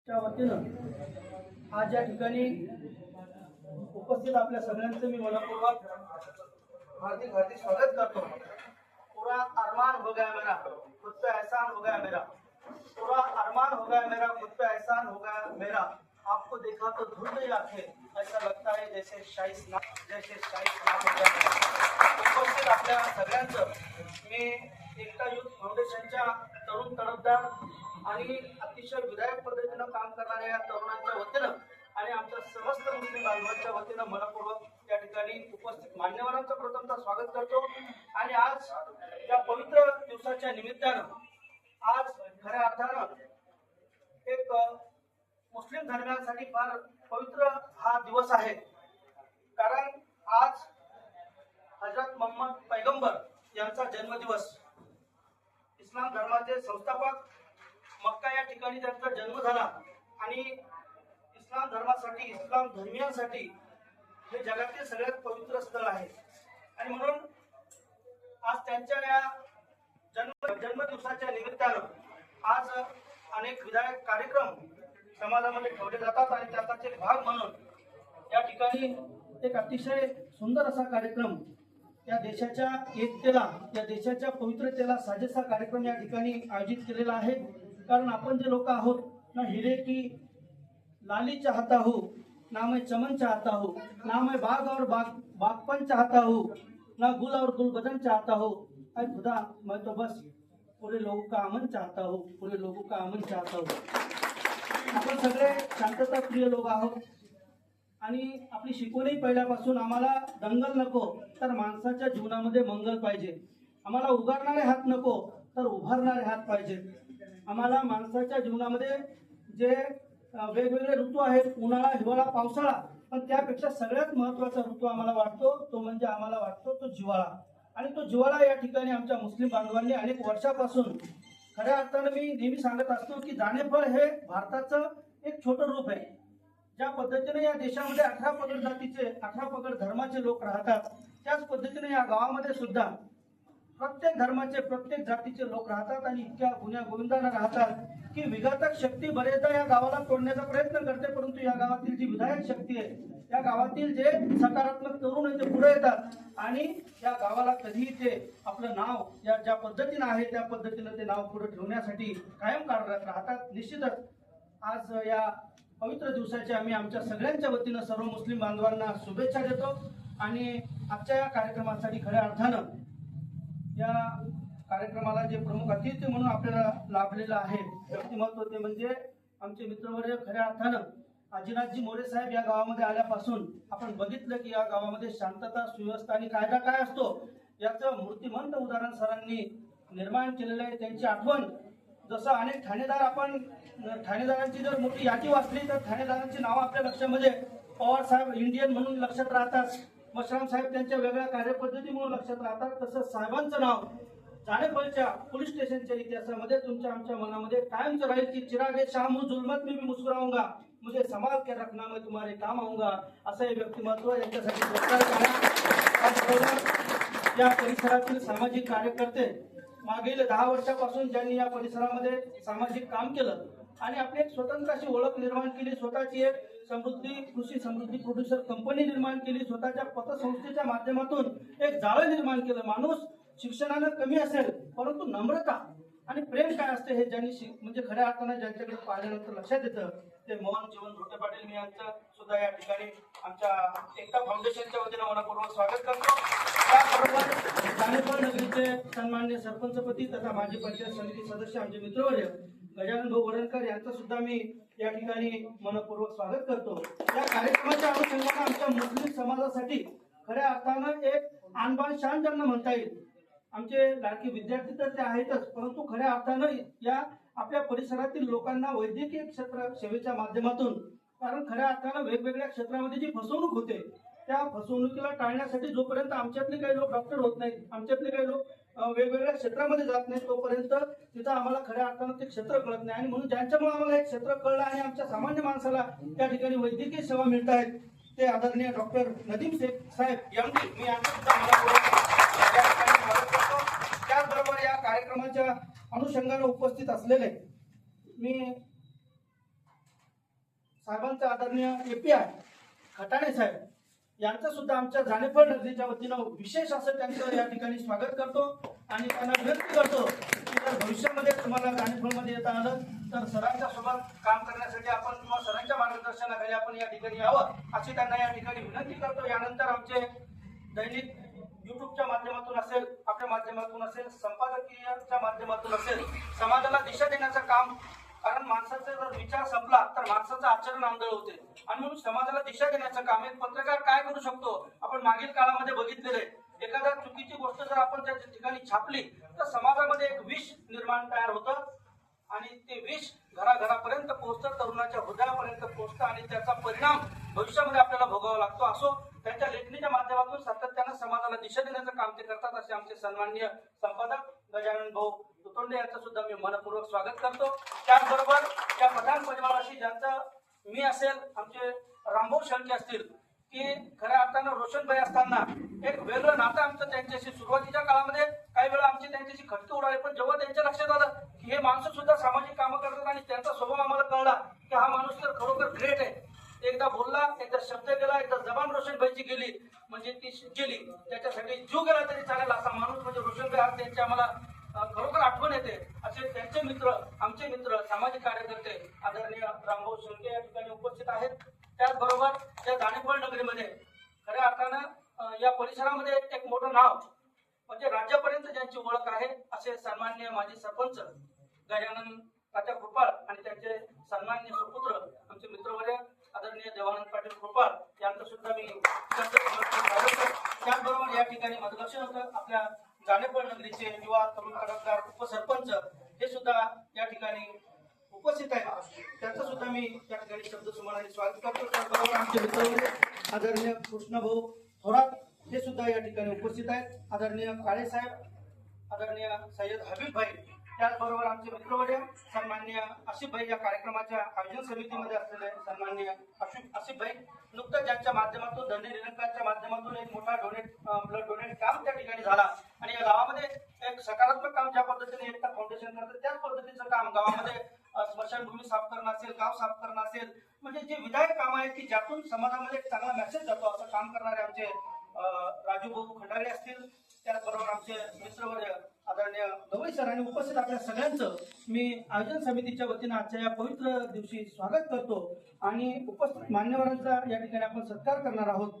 च्या वतीनं आज या ठिकाणी उपस्थित आपल्या सगळ्यांचं मी मनपूर्वक हार्दिक हार्दिक स्वागत करतो। पूरा अरमान हो गया मेरा, खुद पे एहसान हो गया मेरा। पूरा अरमान हो गया मेरा, खुद पे एहसान हो गया मेरा। आपको देखा तो धुल गई आंखें, ऐसा लगता है जैसे शाहीस नाम हो गया। उपस्थित आपल्या सगळ्यांचं मी एकता युथ फाउंडेशनच्या तरुण तडफदार आणि अतिशय विधायक पद्धतीनं काम करणाऱ्या या तरुणांच्या वतीनं आणि आमच्या समस्त मुस्लिम बांधवांच्या वतीनं मनपूर्वक या ठिकाणी उपस्थित मान्यवरांचं प्रथमतः स्वागत करतो। आणि आज या पवित्र दिवसाच्या निमित्तानं आज खऱ्या अर्थानं एक मुस्लिम धर्मियांसाठी फार पवित्र हा दिवस आहे, कारण आज हजरत मोहम्मद पैगंबर यांचा जन्मदिवस, इस्लाम धर्माचे संस्थापक, मक्का या ठिकाणी त्यांचा जन्म झाला आणि इस्लाम धर्मासाठी, इस्लाम धर्मियांसाठी हे जगातील सगळ्यात पवित्र स्थळ आहे। आणि म्हणून आज त्यांच्या या जन्मदिवसाच्या निमित्तानं आज अनेक विधायक कार्यक्रम समाजामध्ये ठेवले जातात आणि त्याचाच एक भाग म्हणून या ठिकाणी एक अतिशय सुंदर असा कार्यक्रम, या देशाच्या एकतेला, या देशाच्या पवित्रतेला साजेसा कार्यक्रम या ठिकाणी आयोजित केलेला आहे। कारण आपण जे लोक आहोत ना, हीरे की लाली चाहता हूँ, ना मैं चमन चाहता हूँ, ना मैं बाग और बागपन चाहता हूँ, ना गुल और गुलबदन चाहता हूँ, अरे खुदा मैं तो बस पूरे लोगों का अमन चाहता हूँ, पूरे लोगों का अमन चाहता हूँ। आपण सगळे शांतता प्रिय लोक आहोत आणि आपली शिकवणही पहिल्यापासून आम्हाला दंगल नको तर माणसाच्या जीवनामध्ये मंगल पाहिजे, आम्हाला उगारणारे हात नको तर उभारणारे हात पाहिजे। आम्हाला माणसाच्या जीवनामध्ये जे वेगवेगळे ऋतू आहेत, उन्हाळा, हिवाळा, पावसाळा, पण त्यापेक्षा सगळ्यात महत्त्वाचा ऋतू आम्हाला वाटतो तो म्हणजे आम्हाला वाटतो तो जिव्हाळा। आणि तो जिव्हाळा या ठिकाणी आमच्या मुस्लिम बांधवांनी अनेक वर्षापासून, खऱ्या अर्थानं मी नेहमी सांगत असतो की जाणेफळ हे भारताचं एक छोटं रूप आहे। ज्या पद्धतीने या देशामध्ये 18 पगड जातीचे, 18 पगड धर्माचे लोक राहतात, त्याच पद्धतीने या गावामध्ये सुद्धा प्रत्येक धर्माचे, प्रत्येक जातीचे लोक राहतात आणि इतक्या गुण्या गोविंदाने राहतात की विघातक शक्ती बरेचदा या गावाला तोडण्याचा प्रयत्न करते, परंतु या गावातील जी विधायक शक्ती आहे, या गावातील जे सकारात्मक तरुण आहे ते पुढे येतात आणि या गावाला कधीही ते आपलं नाव या ज्या पद्धतीने आहे त्या पद्धतीने ते नाव पुढे ठेवण्यासाठी कायम कार्यरत राहतात। निश्चितच आज या पवित्र दिवसाच्या आम्ही आमच्या सगळ्यांच्या वतीनं सर्व मुस्लिम बांधवांना शुभेच्छा देतो। आणि आजच्या या कार्यक्रमासाठी खऱ्या अर्थानं या कार्यक्रमाला जे प्रमुख अतिथी म्हणून आपल्याला लाभलेलं आहे व्यक्तिमत्व ते म्हणजे आमचे मित्रवर्य, खऱ्या अर्थानं आजीनाथजी मोरे साहेब या गावामध्ये आल्यापासून आपण बघितलं की या गावामध्ये शांतता, सुव्यवस्था आणि कायदा काय असतो याचं मूर्तिमंत उदाहरण सरांनी निर्माण केलेलं आहे। त्यांची आठवण, जसं अनेक ठाणेदार, आपण ठाणेदारांची जर मोठी यादी वाचली तर ठाणेदारांची नावं आपल्या लक्षामध्ये पवार साहेब इंडियन म्हणून लक्षात राहतात, मशराम साहेब त्यांच्या वेगळ्या कार्यपद्धती म्हणून लक्षात राहतात, तसंच साहेबांचं नाव जानेफळच्या पोलीस स्टेशनच्या इतिहासामध्ये तुमच्या आमच्या मनामध्ये कायमच राहील की चिरागे शाम जुलमत में भी मुस्कुराऊंगा, मुझे संभाल के रखना, मैं तुम्हारे काम आऊंगा, असं हे व्यक्तिमत्व। यांच्यासाठी या परिसरातील सामाजिक कार्यकर्ते मागील 10 वर्षापासून ज्यांनी या परिसरामध्ये सामाजिक काम केलं आणि आपली एक स्वतंत्र अशी ओळख निर्माण केली, स्वतःची एक समृद्धी कृषी समृद्धी प्रोड्युसर कंपनी निर्माण केली, स्वतःच्या पतसंस्थेच्या माध्यमातून एक जाळं निर्माण केलं। माणूस शिक्षणानं कमी असेल परंतु नम्रता आणि प्रेम काय असते हे ज्यांनी म्हणजे खऱ्या अर्थानं ज्यांच्याकडे पाहिल्यानंतर लक्षात येतं ते मोहन जीवन धोटे पाटील, मी यांचं सुद्धा या ठिकाणी आमच्या एकता फाउंडेशनच्या वतीनं मनपूर्वक स्वागत करतो। त्याबरोबर जानेफळ नगरीचे सन्माननीय सरपंचपती तथा माजी पंचायत समिती सदस्य आमचे मित्रवर्य गजानन भाऊ वरणकर यांचं सुद्धा मी या ठिकाणी मनपूर्वक स्वागत करतो। या कार्यक्रमाच्या अनुषंगाने आमच्या मुस्लिम समाजासाठी खऱ्या अर्थानं एक आणबाण शान ज्यांना म्हणता येईल, आमचे लाडके विद्यार्थी तर ते आहेतच, परंतु खऱ्या अर्थानं या आपल्या परिसरातील लोकांना वैद्यकीय क्षेत्र सेवेच्या माध्यमातून, कारण खऱ्या अर्थानं वेगवेगळ्या क्षेत्रामध्ये जी फसवणूक होते त्या फसवणुकीला टाळण्यासाठी जोपर्यंत आमच्यातले काही लोक डॉक्टर होत नाहीत, आमच्यातले काही लोक वेगवेगळ्या क्षेत्रामध्ये जात नाहीत, तोपर्यंत तिथं आम्हाला खऱ्या अर्थानं ते क्षेत्र कळत नाही। आणि म्हणून ज्यांच्यामुळे आम्हाला हे क्षेत्र कळलं आणि आमच्या सामान्य माणसाला त्या ठिकाणी वैद्यकीय सेवा मिळत आहेत ते आदरणीय डॉक्टर नदीम शेख साहेब एमडी, मी यांचं सुद्धा त्याचबरोबर या कार्यक्रमाच्या अनुषंगाने उपस्थित असलेले मी साहेबांचा आदरणीय API खटाणे साहेब यांचं सुद्धा आमच्या जानेफळ नगरीच्या वतीनं विशेष असं त्यांचं या ठिकाणी स्वागत करतो आणि त्यांना विनंती करतो की जर भविष्यामध्ये तुम्हाला जानेफळमध्ये येता आलं तर सरांच्या सोबत काम करण्यासाठी आपण किंवा सरांच्या मार्गदर्शनाखाली आपण या ठिकाणी यावं अशी त्यांना या ठिकाणी विनंती करतो. यानंतर आमचे दैनिक युट्यूबच्या माध्यमातून असेल, आपल्या माध्यमातून असेल, संपादकीयच्या माध्यमातून असेल, समाजाला दिशा देण्याचं काम, कारण माणसाचा जर विचार संपला तर माणसाचं आचरण आंधळ होते आणि म्हणून समाजाला दिशा देण्याचं काम एक पत्रकार काय करू शकतो. आपण मागील काळामध्ये बघितलेलं आहे, एखाद्या चुकीची गोष्ट जर आपण त्या ठिकाणी छापली तर समाजामध्ये एक विष निर्माण तयार होतं आणि ते विष घराघरापर्यंत पोहोचतं, तरुणाच्या हृदयापर्यंत पोहोचतं आणि त्याचा परिणाम भविष्यामध्ये आपल्याला भोगावा लागतो. असो, त्यांच्या लेखणीच्या माध्यमातून सातत्यानं समाजाला दिशा देण्याचं काम ते करतात असे आमचे सन्माननीय संपादक गजानन भाऊ तुतोंडे यांचं सुद्धा मी मनपूर्वक स्वागत करतो. त्याचबरोबर या पठाण परिवाराशी ज्यांचं मी असेल, आमचे रामभाऊ शेळके असतील, की खऱ्या अर्थानं रोशनभाई असताना एक वेगळं नातं आमचं त्यांच्याशी सुरुवातीच्या काळामध्ये काही वेळा आमची त्यांच्याशी खटके उडाले, पण जेव्हा त्यांच्या लक्षात आलं की हे माणसं सुद्धा सामाजिक कामं करतात आणि त्यांचा स्वभाव आम्हाला कळला की हा माणूस तर खरोखर ग्रेट आहे. एकदा बोलला, एकदा शब्द गेला, एकदा जबान रोशनभाईची गेली म्हणजे ती गेली, त्याच्यासाठी जीव गेला तरी चालेल असा माणूस म्हणजे रोशनभाई. आज त्यांची आम्हाला खरोखर आठवण येते. असे त्यांचे मित्र, आमचे मित्र, सामाजिक कार्यकर्ते आदरणीय रामभाऊ शेळके या ठिकाणी उपस्थित आहेत. त्याचबरोबर या जानेफळ नगरीमध्ये खऱ्या अर्थानं या परिसरामध्ये एक मोठं नाव म्हणजे राज्यापर्यंत ज्यांची ओळख आहे असे सन्माननीय माजी सरपंच गजानन तात्या कृपाळ आणि त्यांचे सन्माननीय सुपुत्र आमचे मित्रवर्य आदरणीय देवानंद पाटील कृपाळ यांचं सुद्धा मी त्याचबरोबर या ठिकाणी मार्गदर्शन होतं आपल्या जानेफळ नगरीचे युवा तरुण कर्मचार उपसरपंच हे सुद्धा या ठिकाणी उपस्थित आहेत. त्यांचं सुद्धा मी या ठिकाणी शब्द सुमनाने स्वागत करतो. त्याचबरोबर आमचे मित्रवर्य आदरणीय कृष्णभाऊ थोरात हे सुद्धा या ठिकाणी उपस्थित आहेत. आदरणीय काळे साहेब, आदरणीय सय्यद हबीब भाई, त्याचबरोबर आमचे मित्रवर्य सन्माननीय आसिफ भाई, या कार्यक्रमाच्या आयोजन समितीमध्ये असलेले सन्माननीय आसिफ भाई, नुकतंच ज्यांच्या माध्यमातून दंडी निरंकाच्या माध्यमातून एक मोठा ब्लड डोनेट काम त्या ठिकाणी झाला आणि या गावामध्ये एक सकारात्मक काम ज्या पद्धतीने एकता फाउंडेशन करतं त्याच पद्धतीचं काम गावामध्ये स्मशानभूमी साफ करणं असेल, गाव साफ करणं असेल, म्हणजे जे विधायक काम आहेत की ज्यातून समाजामध्ये एक चांगला मेसेज जातो असं काम करणारे आमचे राजू भाऊ खंडारे असतील. त्याचबरोबर आमचे मित्रवर्य आदरणीय गवई सर आणि उपस्थित आपल्या सगळ्यांचं मी आयोजन समितीच्या वतीनं आजच्या या पवित्र दिवशी स्वागत करतो आणि उपस्थित मान्यवरांचा या ठिकाणी आपण सत्कार करणार आहोत.